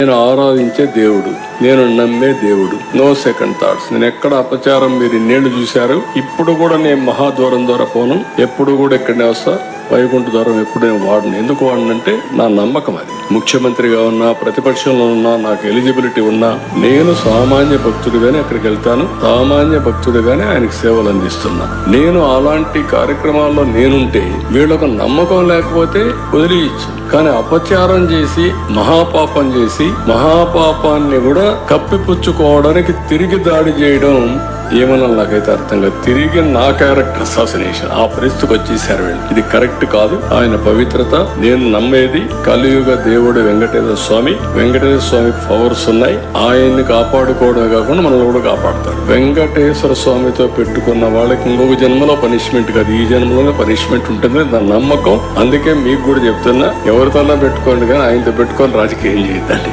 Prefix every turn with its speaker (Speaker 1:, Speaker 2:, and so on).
Speaker 1: నేను ఆరాధించే దేవుడు, నేను నమ్మే దేవుడు. No second thoughts. నేను ఎక్కడ అపచారం మీరు ఇన్నేళ్లు చూశారు. ఇప్పుడు కూడా నేను మహాద్వారం ద్వారా పోను. ఎప్పుడు కూడా ఇక్కడనే వస్తా. వైకుంఠ ద్వారం ఎప్పుడు నేను వాడను. ఎందుకు వాడనంటే నా నమ్మకం అది. ముఖ్యమంత్రిగా ఉన్నా, ప్రతిపక్షంలో ఉన్నా, నాకు ఎలిజిబిలిటీ ఉన్నా, నేను సామాన్య భక్తుడిగానే అక్కడికి వెళ్తాను. సామాన్య భక్తుడిగానే ఆయనకు సేవలు అందిస్తున్నా. నేను అలాంటి కార్యక్రమాల్లో నేనుంటే వీళ్ళకు నమ్మకం లేకపోతే వదిలేయచ్చు. కానీ అపచారం చేసి మహాపాపం చేసి మహాపాపాన్ని కూడా కప్పిపుచ్చుకోవడానికి తిరిగి దాడి చేయడం ఏమన్నా నాకైతే అర్థం కాదు. తిరిగి నా క్యారెక్టర్ అసాసినేషన్ ఆ పరిస్థితికి వచ్చేసారు వీళ్ళు. ఇది కరెక్ట్ కాదు. ఆయన పవిత్రత నేను నమ్మేది కలియుగ దేవుడు వెంకటేశ్వర స్వామి. వెంకటేశ్వర స్వామికి పవర్స్ ఉన్నాయి. ఆయన్ని కాపాడుకోవడమే కాకుండా మనల్ని కూడా కాపాడుతాడు. వెంకటేశ్వర స్వామితో పెట్టుకున్న వాళ్ళకి ఇంకొక జన్మలో పనిష్మెంట్ కాదు, ఈ జన్మలోనే పనిష్మెంట్ ఉంటుంది. నా నమ్మకం. అందుకే మీకు కూడా చెప్తున్నా, ఎవరితో పెట్టుకోండి కానీ ఆయనతో పెట్టుకొని రాజకీయం చేయొద్దండి.